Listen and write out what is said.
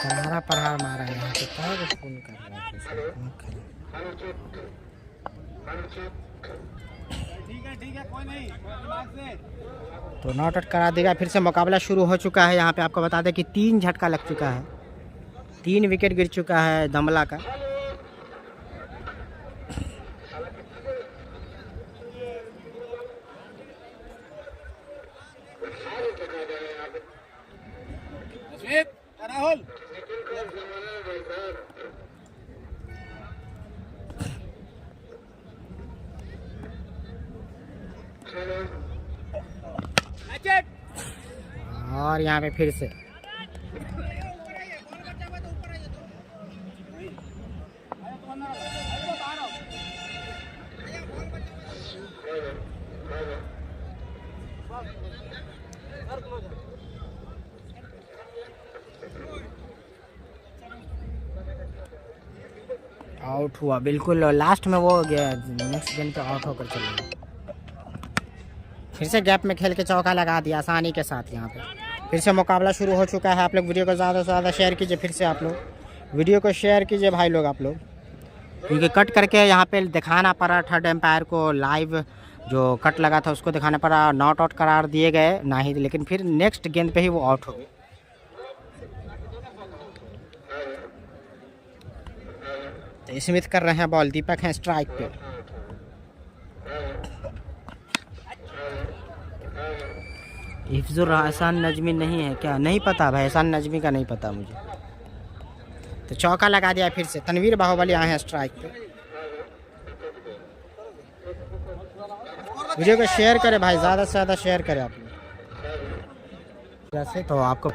करारा प्रहार मारा है यहाँ पे, कहाँ को फोन कर रहा है। ठीक है कोई नहीं। तो नॉट आउट करा देगा। फिर से मुकाबला शुरू हो चुका है। यहाँ पे आपको बता दें कि 3 झटका लग चुका है, 3 विकेट गिर चुका है दमला का। राहुल और यहाँ पे फिर से आउट हुआ बिल्कुल लास्ट में, वो गया नेक्स्ट गेंद पे आउट होकर चले गए। फिर से गैप में खेल के चौका लगा दिया आसानी के साथ। यहाँ पे फिर से मुकाबला शुरू हो चुका है। आप लोग वीडियो को ज़्यादा से ज़्यादा शेयर कीजिए। फिर से आप लोग वीडियो को शेयर कीजिए भाई लोग आप लोग, क्योंकि कट करके यहाँ पे दिखाना पड़ा थर्ड एम्पायर को। लाइव जो कट लगा था उसको दिखाना पड़ा। नॉट आउट करार दिए गए ना ही, लेकिन फिर नेक्स्ट गेंद पे ही वो आउट हो गए। तो स्मिथ कर रहे हैं बॉल, दीपक हैं स्ट्राइक पे। हिफ्जुर एहसान नजमी नहीं है क्या? नहीं पता भाई, एहसान नजमी का नहीं पता मुझे। तो चौका लगा दिया फिर से। तनवीर बाहुबली आए हैं स्ट्राइक पे। वीडियो को शेयर करें भाई, ज़्यादा से ज़्यादा शेयर करें आप लोग। तो आपको